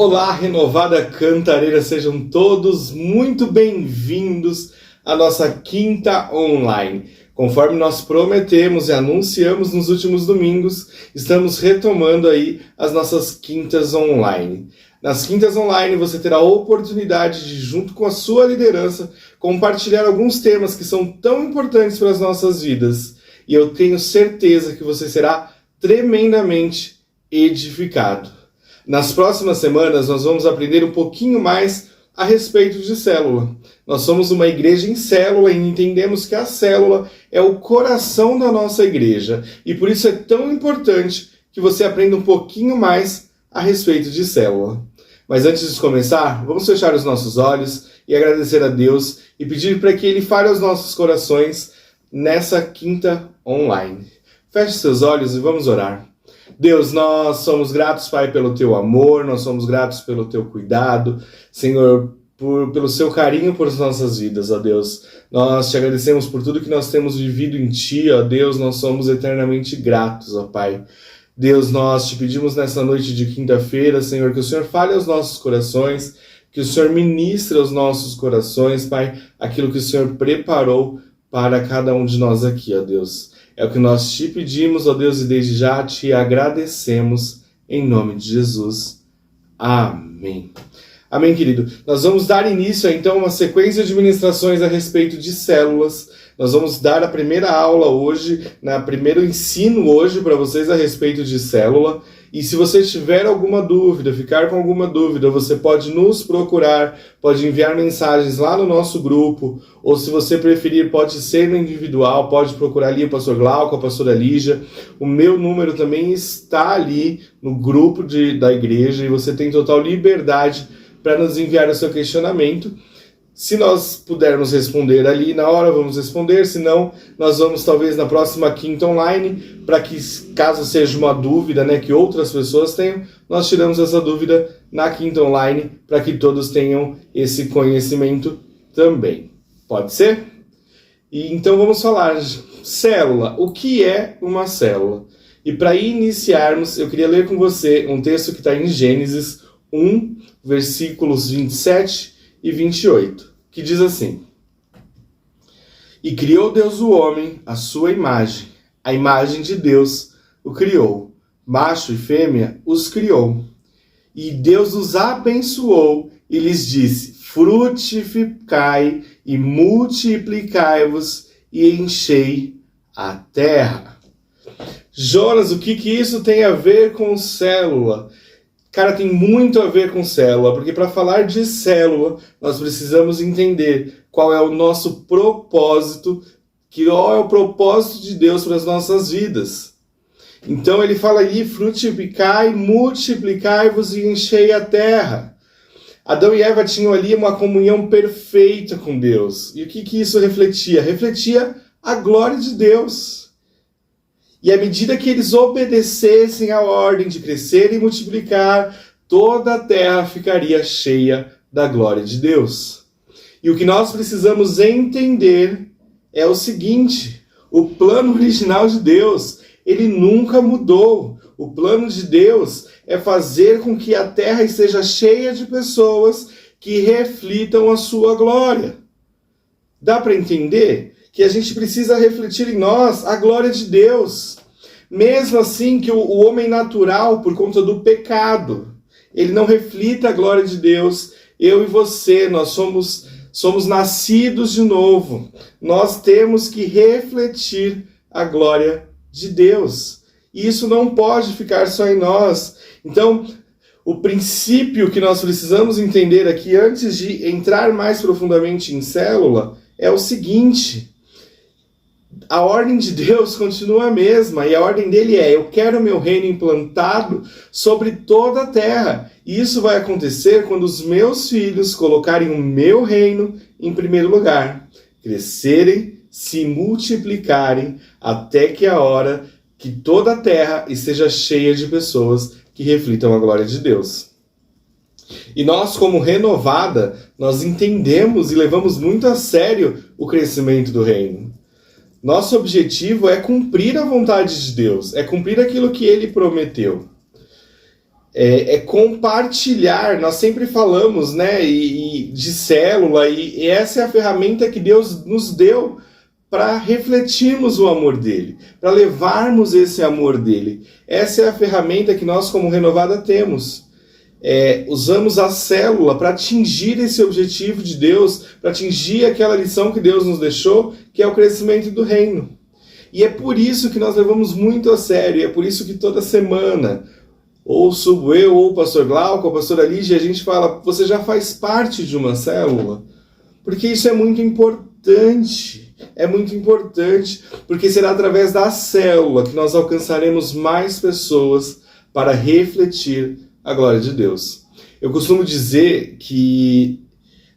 Olá, renovada cantareira, sejam todos muito bem-vindos à nossa quinta online. Conforme nós prometemos e anunciamos nos últimos domingos, estamos retomando aí as nossas quintas online. Nas quintas online você terá a oportunidade de, junto com a sua liderança, compartilhar alguns temas que são tão importantes para as nossas vidas. E eu tenho certeza que você será tremendamente edificado. Nas próximas semanas, nós vamos aprender um pouquinho mais a respeito de célula. Nós somos uma igreja em célula e entendemos que a célula é o coração da nossa igreja. E por isso é tão importante que você aprenda um pouquinho mais a respeito de célula. Mas antes de começar, vamos fechar os nossos olhos e agradecer a Deus e pedir para que Ele fale aos nossos corações nessa quinta online. Feche seus olhos e vamos orar. Deus, nós somos gratos, Pai, pelo Teu amor, nós somos gratos pelo Teu cuidado, Senhor, pelo Seu carinho por nossas vidas, ó Deus. Nós Te agradecemos por tudo que nós temos vivido em Ti, ó Deus, nós somos eternamente gratos, ó Pai. Deus, nós Te pedimos nessa noite de quinta-feira, Senhor, que o Senhor fale aos nossos corações, que o Senhor ministre aos nossos corações, Pai, aquilo que o Senhor preparou para cada um de nós aqui, ó Deus. É o que nós Te pedimos, ó Deus, e desde já Te agradecemos, em nome de Jesus. Amém. Amém, querido. Nós vamos dar início, então, a uma sequência de ministrações a respeito de células. Nós vamos dar a primeira aula hoje, primeiro ensino hoje para vocês a respeito de célula. E se você tiver alguma dúvida, ficar com alguma dúvida, você pode nos procurar, pode enviar mensagens lá no nosso grupo, ou se você preferir, pode ser no individual, pode procurar ali o pastor Glauco, a pastora Lígia. O meu número também está ali no grupo da igreja e você tem total liberdade para nos enviar o seu questionamento. Se nós pudermos responder ali na hora, vamos responder. Se não, nós vamos talvez na próxima quinta online, para que, caso seja uma dúvida, que outras pessoas tenham, nós tiramos essa dúvida na quinta online, para que todos tenham esse conhecimento também. Pode ser? E então vamos falar de célula. O que é uma célula? E para iniciarmos, eu queria ler com você um texto que está em Gênesis 1, versículos 27 e 28, que diz assim: E criou Deus o homem à sua imagem, a imagem de Deus o criou, macho e fêmea os criou. E Deus os abençoou e lhes disse: frutificai e multiplicai-vos e enchei a terra. Jonas, o que isso tem a ver com célula? Cara, tem muito a ver com célula, porque para falar de célula, nós precisamos entender qual é o nosso propósito, qual é o propósito de Deus para as nossas vidas. Então ele fala aí, frutificai, multiplicai-vos e enchei a terra. Adão e Eva tinham ali uma comunhão perfeita com Deus. E o que isso refletia? Refletia a glória de Deus. E à medida que eles obedecessem à ordem de crescer e multiplicar, toda a terra ficaria cheia da glória de Deus. E o que nós precisamos entender é o seguinte: o plano original de Deus, ele nunca mudou. O plano de Deus é fazer com que a terra esteja cheia de pessoas que reflitam a sua glória. Dá para entender? Que a gente precisa refletir em nós a glória de Deus. Mesmo assim que o homem natural, por conta do pecado, ele não reflita a glória de Deus. Eu e você, nós somos nascidos de novo. Nós temos que refletir a glória de Deus. E isso não pode ficar só em nós. Então, o princípio que nós precisamos entender aqui, antes de entrar mais profundamente em célula, é o seguinte: a ordem de Deus continua a mesma, e a ordem dele é: eu quero meu reino implantado sobre toda a terra. E isso vai acontecer quando os meus filhos colocarem o meu reino em primeiro lugar, crescerem, se multiplicarem, até que a hora que toda a terra esteja cheia de pessoas que reflitam a glória de Deus. E nós, como renovada, nós entendemos e levamos muito a sério o crescimento do reino. Nosso objetivo é cumprir a vontade de Deus, é cumprir aquilo que Ele prometeu. é compartilhar. Nós sempre falamos, né, de célula, e essa é a ferramenta que Deus nos deu para refletirmos o amor dele, para levarmos esse amor dele. Essa é a ferramenta que nós, como Renovada, temos. Usamos a célula para atingir esse objetivo de Deus, para atingir aquela lição que Deus nos deixou, que é o crescimento do reino. E é por isso que nós levamos muito a sério, e é por isso que toda semana, ou subo eu, ou o pastor Glauco, ou a pastora Lígia, a gente fala, você já faz parte de uma célula? Porque isso é muito importante, porque será através da célula que nós alcançaremos mais pessoas para refletir a glória de Deus. Eu costumo dizer que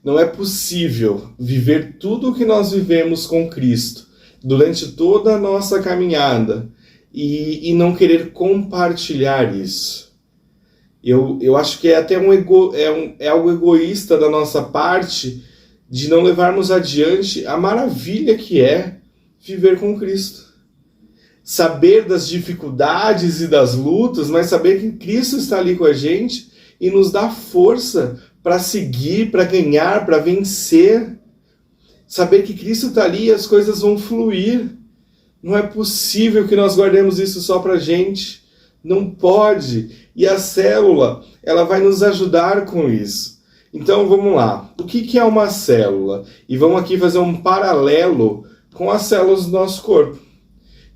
não é possível viver tudo o que nós vivemos com Cristo durante toda a nossa caminhada e não querer compartilhar isso. Eu acho que é até algo egoísta da nossa parte de não levarmos adiante a maravilha que é viver com Cristo. Saber das dificuldades e das lutas, mas saber que Cristo está ali com a gente e nos dá força para seguir, para ganhar, para vencer. Saber que Cristo está ali e as coisas vão fluir. Não é possível que nós guardemos isso só para a gente. Não pode. E a célula, ela vai nos ajudar com isso. Então vamos lá. O que é uma célula? E vamos aqui fazer um paralelo com as células do nosso corpo,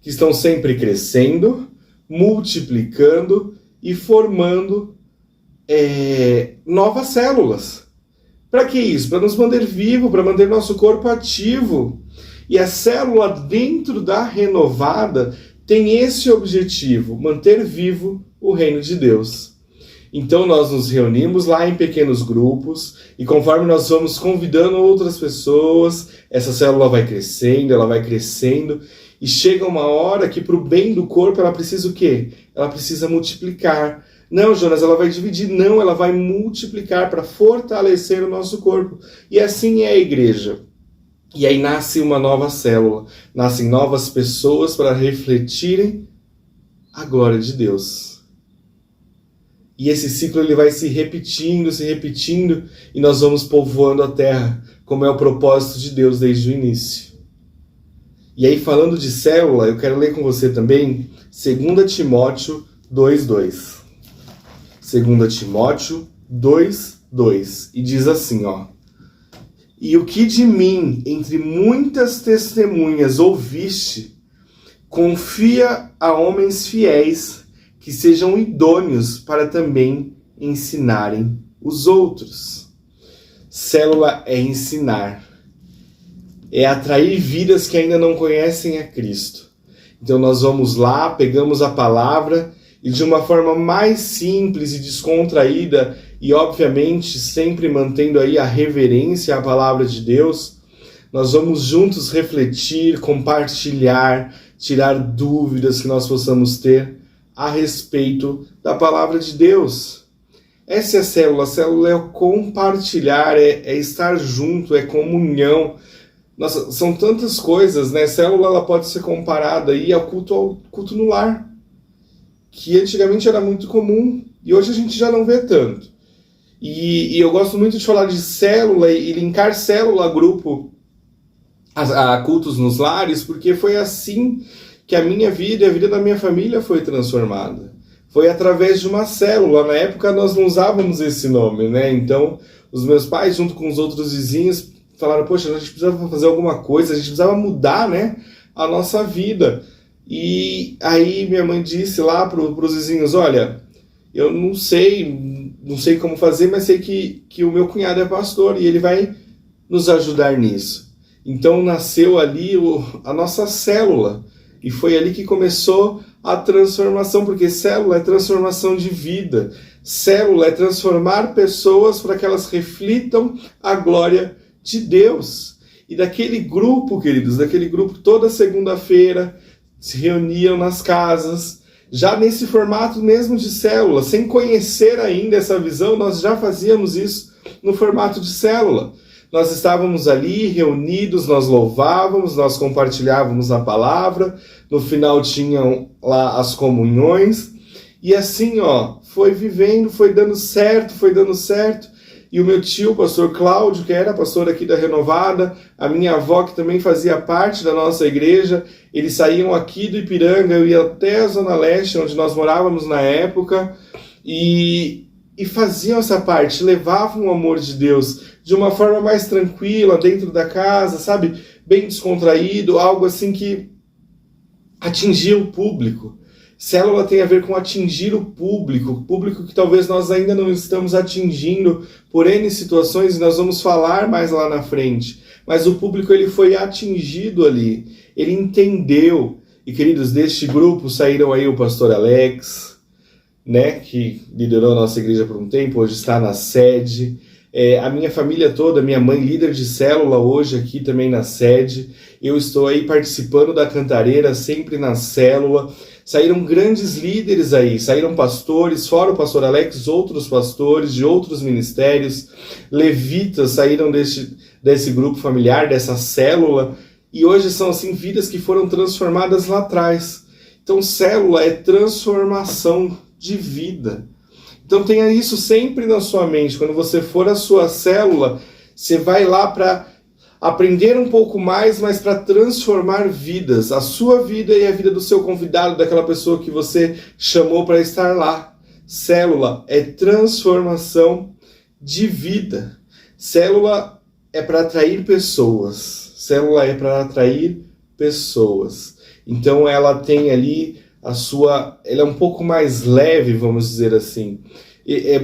que estão sempre crescendo, multiplicando e formando novas células. Para que isso? Para nos manter vivo, para manter nosso corpo ativo. E a célula dentro da Renovada tem esse objetivo, manter vivo o reino de Deus. Então nós nos reunimos lá em pequenos grupos e conforme nós vamos convidando outras pessoas, essa célula vai crescendo e chega uma hora que para o bem do corpo ela precisa o quê? Ela precisa multiplicar. Não, Jonas, ela vai dividir. Não, ela vai multiplicar para fortalecer o nosso corpo. E assim é a igreja. E aí nasce uma nova célula, nascem novas pessoas para refletirem a glória de Deus. E esse ciclo ele vai se repetindo, e nós vamos povoando a terra, como é o propósito de Deus desde o início. E aí, falando de célula, eu quero ler com você também 2 Timóteo 2:2. 2 Timóteo 2:2. E diz assim, E o que de mim, entre muitas testemunhas, ouviste, confia a homens fiéis, que sejam idôneos para também ensinarem os outros. Célula é ensinar. É atrair vidas que ainda não conhecem a Cristo. Então nós vamos lá, pegamos a palavra e de uma forma mais simples e descontraída e obviamente sempre mantendo aí a reverência à palavra de Deus, nós vamos juntos refletir, compartilhar, tirar dúvidas que nós possamos ter a respeito da palavra de Deus. Essa é a célula é o compartilhar, é estar junto, é comunhão. Nossa, são tantas coisas, né? Célula ela pode ser comparada aí ao culto no lar, que antigamente era muito comum e hoje a gente já não vê tanto. E eu gosto muito de falar de célula e linkar célula a grupo, a cultos nos lares, porque foi assim que a minha vida e a vida da minha família foi transformada. Foi através de uma célula. Na época nós não usávamos esse nome, né? Então os meus pais, junto com os outros vizinhos, falaram, poxa, a gente precisava fazer alguma coisa, a gente precisava mudar, né, a nossa vida. E aí minha mãe disse lá para os vizinhos, olha, eu não sei como fazer, mas sei que o meu cunhado é pastor e ele vai nos ajudar nisso. Então nasceu ali a nossa célula. E foi ali que começou a transformação, porque célula é transformação de vida. Célula é transformar pessoas para que elas reflitam a glória de Deus. E daquele grupo, queridos, toda segunda-feira se reuniam nas casas, já nesse formato mesmo de célula, sem conhecer ainda essa visão, nós já fazíamos isso no formato de célula. Nós estávamos ali reunidos, nós louvávamos, nós compartilhávamos a palavra, no final tinham lá as comunhões, E assim, foi vivendo, foi dando certo, e o meu tio, o pastor Cláudio, que era pastor aqui da Renovada, a minha avó, que também fazia parte da nossa igreja, eles saíam aqui do Ipiranga, eu ia até a Zona Leste, onde nós morávamos na época, e faziam essa parte, levavam o amor de Deus de uma forma mais tranquila, dentro da casa, sabe? Bem descontraído, algo assim que atingia o público. Célula tem a ver com atingir o público que talvez nós ainda não estamos atingindo por N situações, e nós vamos falar mais lá na frente. Mas o público ele foi atingido ali, ele entendeu. E queridos, deste grupo saíram aí o pastor Alex, né, que liderou a nossa igreja por um tempo, hoje está na sede. A minha família toda, minha mãe líder de célula hoje aqui também na sede. Eu estou aí participando da Cantareira, sempre na célula. Saíram grandes líderes aí, saíram pastores, fora o pastor Alex, outros pastores de outros ministérios, levitas saíram desse grupo familiar, dessa célula, e hoje são assim vidas que foram transformadas lá atrás. Então célula é transformação de vida. Então tenha isso sempre na sua mente. Quando você for à sua célula, você vai lá para aprender um pouco mais, mas para transformar vidas, a sua vida e a vida do seu convidado, daquela pessoa que você chamou para estar lá. Célula é transformação de vida. Célula é para atrair pessoas. Célula é para atrair pessoas. Então ela tem ali ela é um pouco mais leve, vamos dizer assim.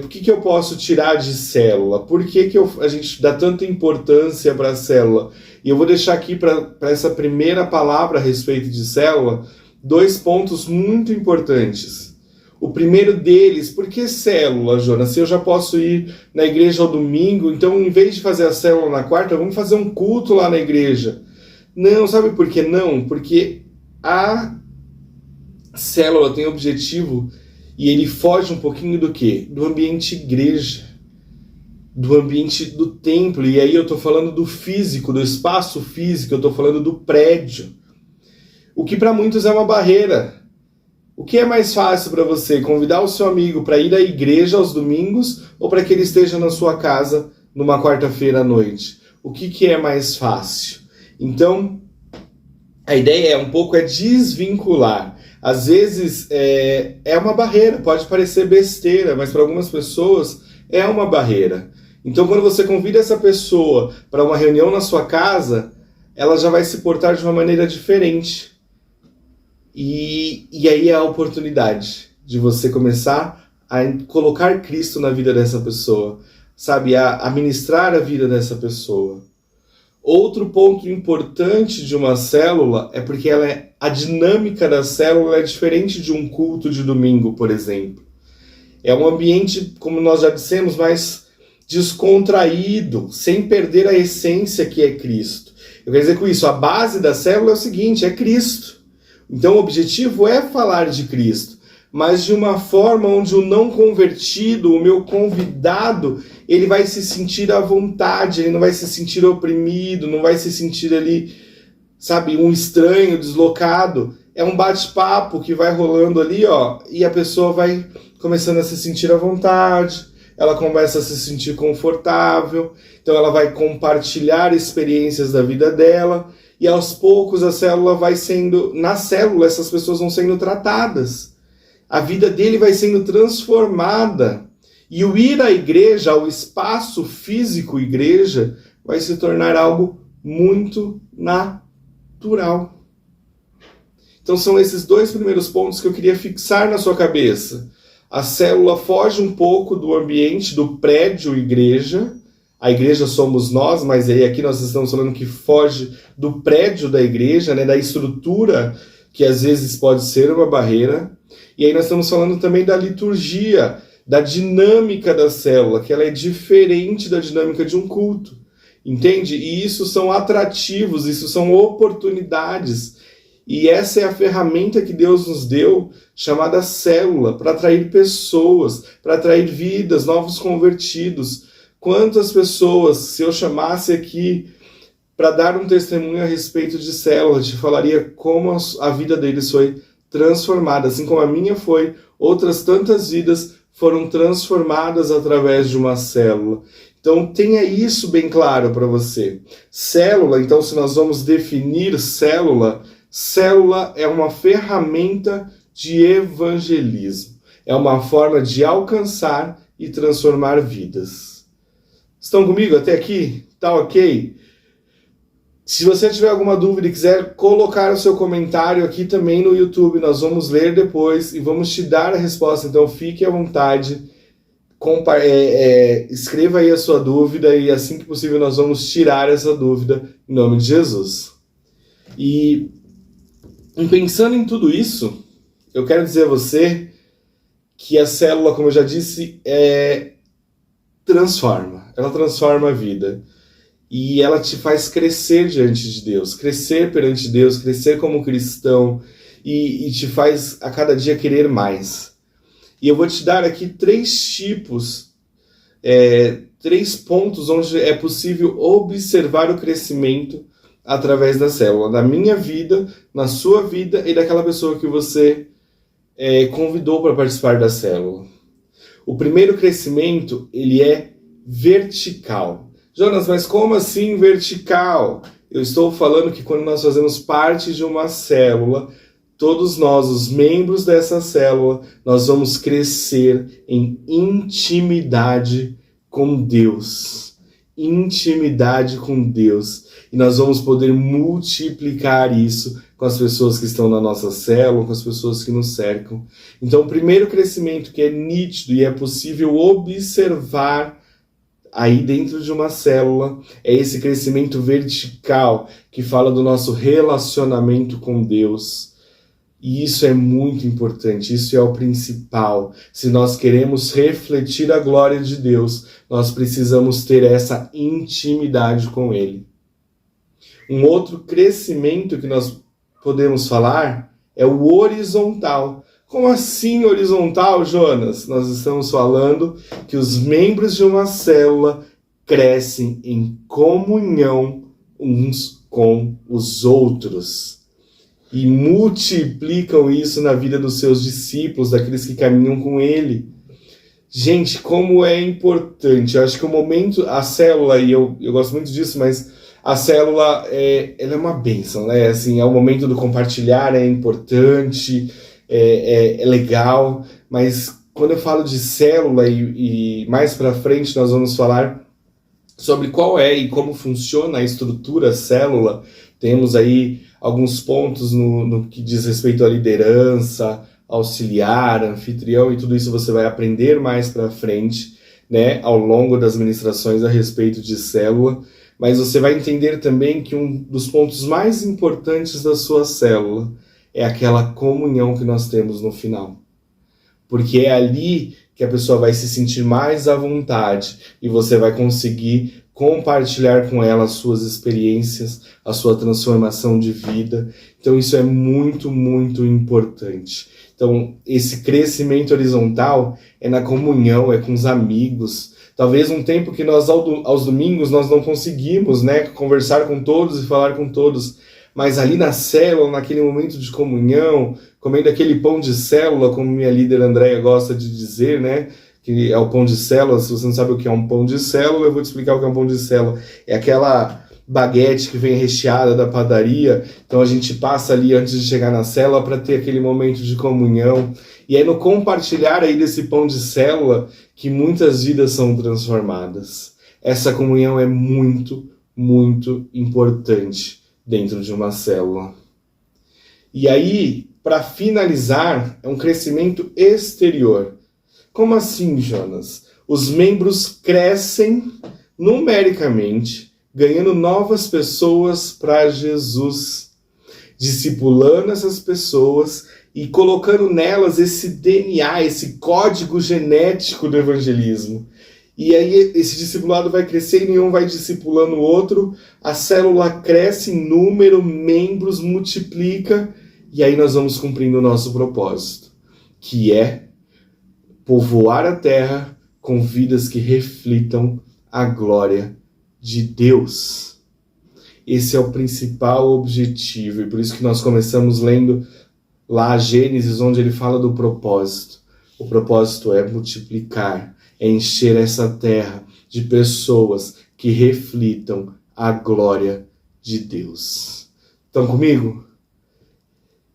Por que eu posso tirar de célula? Por que a gente dá tanta importância para a célula? E eu vou deixar aqui para essa primeira palavra a respeito de célula 2 pontos muito importantes. O primeiro deles, por que célula, Jonas? Se eu já posso ir na igreja ao domingo, então em vez de fazer a célula na quarta, vamos fazer um culto lá na igreja. Não, sabe por que não? Porque a célula tem objetivo e ele foge um pouquinho do quê? Do ambiente igreja, do ambiente do templo. E aí eu estou falando do físico, do espaço físico, eu estou falando do prédio. O que para muitos é uma barreira. O que é mais fácil para você? Convidar o seu amigo para ir à igreja aos domingos ou para que ele esteja na sua casa numa quarta-feira à noite? O que é mais fácil? Então, a ideia é desvincular. Às vezes é uma barreira, pode parecer besteira, mas para algumas pessoas é uma barreira. Então quando você convida essa pessoa para uma reunião na sua casa, ela já vai se portar de uma maneira diferente. E aí é a oportunidade de você começar a colocar Cristo na vida dessa pessoa, sabe? A ministrar a vida dessa pessoa. Outro ponto importante de uma célula é porque a dinâmica da célula é diferente de um culto de domingo, por exemplo. É um ambiente, como nós já dissemos, mais descontraído, sem perder a essência que é Cristo. Eu quero dizer com isso, a base da célula é o seguinte, é Cristo. Então o objetivo é falar de Cristo, mas de uma forma onde o não convertido, o meu convidado, ele vai se sentir à vontade, ele não vai se sentir oprimido, não vai se sentir ali, sabe, um estranho, deslocado. É um bate-papo que vai rolando ali, e a pessoa vai começando a se sentir à vontade, ela começa a se sentir confortável, então ela vai compartilhar experiências da vida dela, e aos poucos na célula essas pessoas vão sendo tratadas. A vida dele vai sendo transformada. E o ir à igreja, ao espaço físico igreja, vai se tornar algo muito natural. Então são esses 2 primeiros pontos que eu queria fixar na sua cabeça. A célula foge um pouco do ambiente, do prédio igreja. A igreja somos nós, mas aí aqui nós estamos falando que foge do prédio da igreja, né, da estrutura, que às vezes pode ser uma barreira. E aí nós estamos falando também da liturgia, da dinâmica da célula, que ela é diferente da dinâmica de um culto, entende? E isso são atrativos, isso são oportunidades. E essa é a ferramenta que Deus nos deu, chamada célula, para atrair pessoas, para atrair vidas, novos convertidos. Quantas pessoas, se eu chamasse aqui para dar um testemunho a respeito de célula, te falaria como a vida deles foi transformada, assim como a minha foi, outras tantas vidas foram transformadas através de uma célula. Então tenha isso bem claro para você. Célula, então se nós vamos definir célula, célula é uma ferramenta de evangelismo. É uma forma de alcançar e transformar vidas. Estão comigo até aqui? Tá ok? Se você tiver alguma dúvida e quiser colocar o seu comentário aqui também no YouTube, nós vamos ler depois e vamos te dar a resposta. Então fique à vontade, escreva aí a sua dúvida e assim que possível nós vamos tirar essa dúvida em nome de Jesus. E pensando em tudo isso, eu quero dizer a você que a célula, como eu já disse, ela transforma a vida. E ela te faz crescer diante de Deus, crescer perante Deus, crescer como cristão e te faz a cada dia querer mais. E eu vou te dar aqui 3 pontos onde é possível observar o crescimento através da célula, na minha vida, na sua vida e daquela pessoa que você convidou para participar da célula. O primeiro crescimento, ele é vertical. Jonas, mas como assim vertical? Eu estou falando que quando nós fazemos parte de uma célula, todos nós, os membros dessa célula, nós vamos crescer em intimidade com Deus. Intimidade com Deus. E nós vamos poder multiplicar isso com as pessoas que estão na nossa célula, com as pessoas que nos cercam. Então, o primeiro crescimento que é nítido e é possível observar aí dentro de uma célula é esse crescimento vertical que fala do nosso relacionamento com Deus. E isso é muito importante, isso é o principal. Se nós queremos refletir a glória de Deus, nós precisamos ter essa intimidade com Ele. Um outro crescimento que nós podemos falar é o horizontal. Como assim horizontal, Jonas? Nós estamos falando que os membros de uma célula crescem em comunhão uns com os outros e multiplicam isso na vida dos seus discípulos, daqueles que caminham com ele. Gente, como é importante. Eu acho que o momento, a célula, e eu gosto muito disso, mas a célula ela é uma bênção, né? Assim, é o momento do compartilhar, é importante, é legal, mas quando eu falo de célula e mais para frente nós vamos falar sobre qual é e como funciona a estrutura célula, temos aí alguns pontos no que diz respeito à liderança, auxiliar, anfitrião, e tudo isso você vai aprender mais para frente, né, ao longo das ministrações a respeito de célula, mas você vai entender também que um dos pontos mais importantes da sua célula é aquela comunhão que nós temos no final. Porque é ali que a pessoa vai se sentir mais à vontade e você vai conseguir compartilhar com ela as suas experiências, a sua transformação de vida. Então isso é muito, muito importante. Então esse crescimento horizontal é na comunhão, é com os amigos. Talvez um tempo que nós aos domingos nós não conseguimos, né, conversar com todos e falar com todos, mas ali na célula, naquele momento de comunhão, comendo aquele pão de célula, como minha líder Andréia gosta de dizer, né? Que é o pão de célula. Se você não sabe o que é um pão de célula, eu vou te explicar o que é um pão de célula. É aquela baguete que vem recheada da padaria, então a gente passa ali antes de chegar na célula para ter aquele momento de comunhão. E é no compartilhar aí desse pão de célula que muitas vidas são transformadas. Essa comunhão é muito, muito importante dentro de uma célula. E aí, para finalizar, é um crescimento exterior. Como assim, Jonas? Os membros crescem numericamente, ganhando novas pessoas para Jesus, discipulando essas pessoas e colocando nelas esse DNA, esse código genético do evangelismo. E aí esse discipulado vai crescendo e um vai discipulando o outro, a célula cresce em número, membros, multiplica, e aí nós vamos cumprindo o nosso propósito, que é povoar a terra com vidas que reflitam a glória de Deus. Esse é o principal objetivo, e por isso que nós começamos lendo lá Gênesis, onde ele fala do propósito. O propósito é multiplicar, é encher essa terra de pessoas que reflitam a glória de Deus. Estão comigo?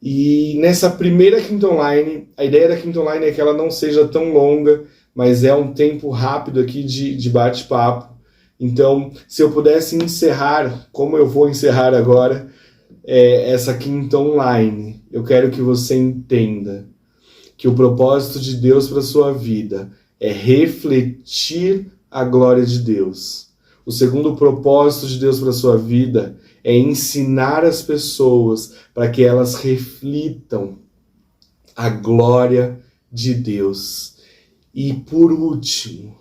E nessa primeira Quinta Online, a ideia da Quinta Online é que ela não seja tão longa, mas é um tempo rápido aqui de bate-papo. Então, se eu pudesse encerrar, como eu vou encerrar agora, essa Quinta Online, eu quero que você entenda que o propósito de Deus para a sua vida é refletir a glória de Deus. O segundo propósito de Deus para a sua vida é ensinar as pessoas para que elas reflitam a glória de Deus. E por último,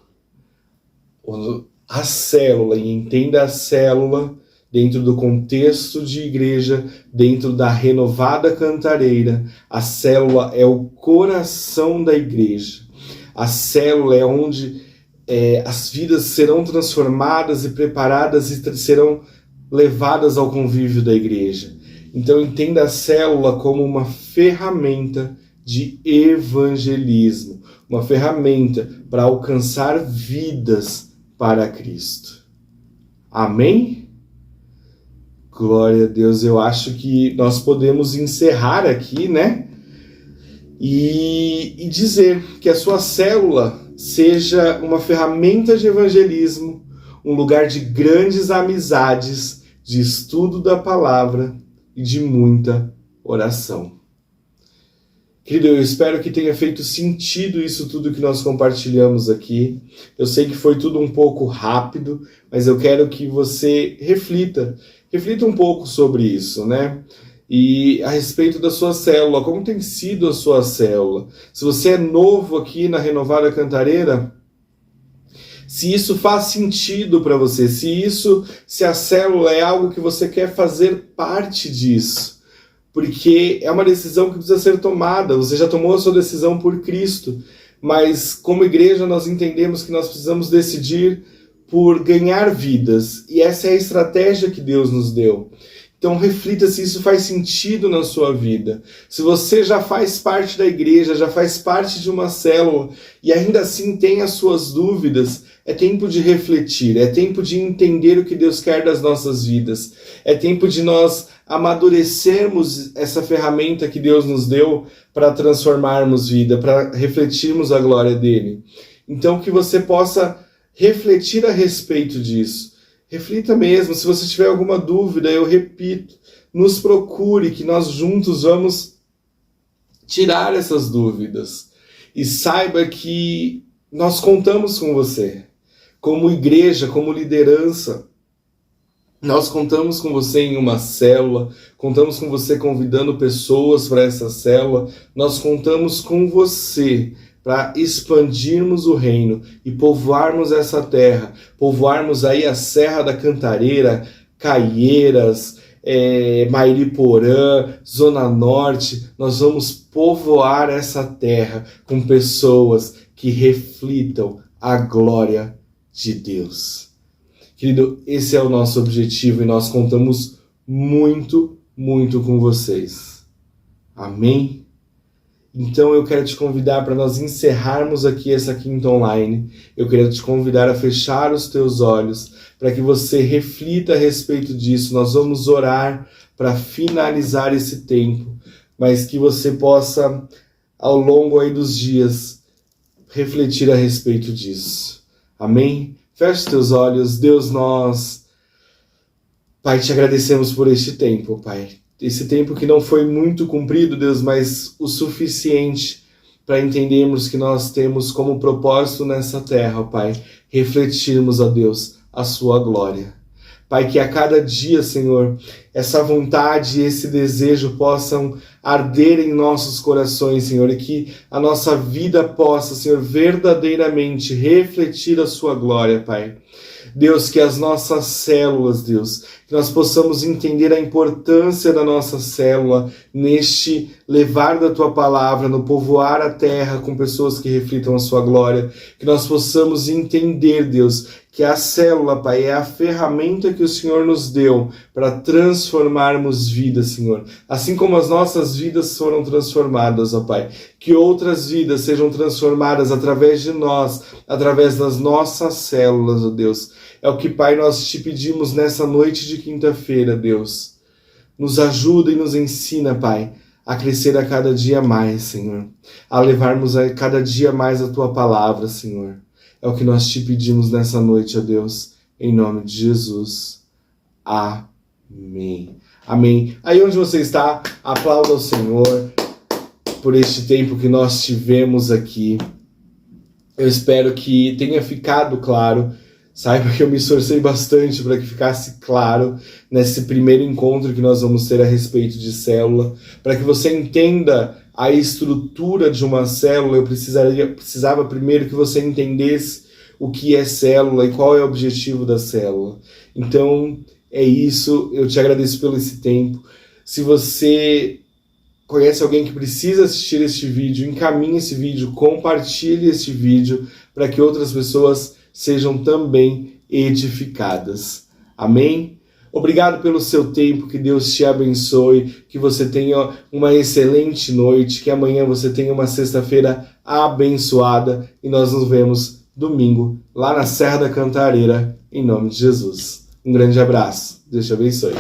a célula, e entenda a célula dentro do contexto de igreja, dentro da Renovada Cantareira. A célula é o coração da igreja. A célula é onde as vidas serão transformadas e preparadas e serão levadas ao convívio da igreja. Então entenda a célula como uma ferramenta de evangelismo, uma ferramenta para alcançar vidas para Cristo. Amém? Glória a Deus. Eu acho que nós podemos encerrar aqui, né? E dizer que a sua célula seja uma ferramenta de evangelismo, um lugar de grandes amizades, de estudo da palavra e de muita oração. Querido, eu espero que tenha feito sentido isso tudo que nós compartilhamos aqui. Eu sei que foi tudo um pouco rápido, mas eu quero que você reflita um pouco sobre isso, né? E a respeito da sua célula, como tem sido a sua célula? Se você é novo aqui na Renovada Cantareira, se isso faz sentido para você, se a célula é algo que você quer fazer parte disso, porque é uma decisão que precisa ser tomada. Você já tomou a sua decisão por Cristo, mas como igreja nós entendemos que nós precisamos decidir por ganhar vidas, e essa é a estratégia que Deus nos deu. Então reflita se isso faz sentido na sua vida. Se você já faz parte da igreja, já faz parte de uma célula e ainda assim tem as suas dúvidas, é tempo de refletir, é tempo de entender o que Deus quer das nossas vidas. É tempo de nós amadurecermos essa ferramenta que Deus nos deu para transformarmos vida, para refletirmos a glória dele. Então que você possa refletir a respeito disso. Reflita mesmo, se você tiver alguma dúvida, eu repito, nos procure, que nós juntos vamos tirar essas dúvidas. E saiba que nós contamos com você. Como igreja, como liderança, nós contamos com você em uma célula, contamos com você convidando pessoas para essa célula, nós contamos com você para expandirmos o reino e povoarmos essa terra, povoarmos aí a Serra da Cantareira, Caieiras, Mairiporã, Zona Norte. Nós vamos povoar essa terra com pessoas que reflitam a glória de Deus. Querido, esse é o nosso objetivo e nós contamos muito, muito com vocês. Amém? Então eu quero te convidar para nós encerrarmos aqui essa Quinta Online. Eu quero te convidar a fechar os teus olhos para que você reflita a respeito disso. Nós vamos orar para finalizar esse tempo, mas que você possa, ao longo aí dos dias, refletir a respeito disso. Amém? Feche os teus olhos. Deus, nós, Pai, te agradecemos por este tempo, Pai. Esse tempo que não foi muito cumprido, Deus, mas o suficiente para entendermos que nós temos como propósito nessa terra, Pai, refletirmos, ó Deus, a sua glória. Pai, que a cada dia, Senhor, essa vontade e esse desejo possam arder em nossos corações, Senhor, e que a nossa vida possa, Senhor, verdadeiramente refletir a sua glória, Pai. Deus, que as nossas células, Deus, que nós possamos entender a importância da nossa célula neste levar da Tua palavra, no povoar a terra com pessoas que reflitam a Sua glória, que nós possamos entender, Deus, que a célula, Pai, é a ferramenta que o Senhor nos deu para transformarmos vidas, Senhor. Assim como as nossas vidas foram transformadas, ó Pai, que outras vidas sejam transformadas através de nós, através das nossas células, ó Deus. É o que, Pai, nós te pedimos nessa noite de quinta-feira, Deus. Nos ajuda e nos ensina, Pai, a crescer a cada dia mais, Senhor. A levarmos a cada dia mais a Tua palavra, Senhor. É o que nós te pedimos nessa noite, ó Deus, em nome de Jesus. Amém. Amém. Aí onde você está, aplauda o Senhor por este tempo que nós tivemos aqui. Eu espero que tenha ficado claro. Saiba que eu me esforcei bastante para que ficasse claro nesse primeiro encontro que nós vamos ter a respeito de célula, para que você entenda a estrutura de uma célula. Eu precisava primeiro que você entendesse o que é célula e qual é o objetivo da célula. Então, é isso. Eu te agradeço pelo esse tempo. Se você conhece alguém que precisa assistir este vídeo, encaminhe esse vídeo, compartilhe este vídeo para que outras pessoas sejam também edificadas. Amém? Obrigado pelo seu tempo, que Deus te abençoe, que você tenha uma excelente noite, que amanhã você tenha uma sexta-feira abençoada e nós nos vemos domingo lá na Serra da Cantareira, em nome de Jesus. Um grande abraço. Deus te abençoe.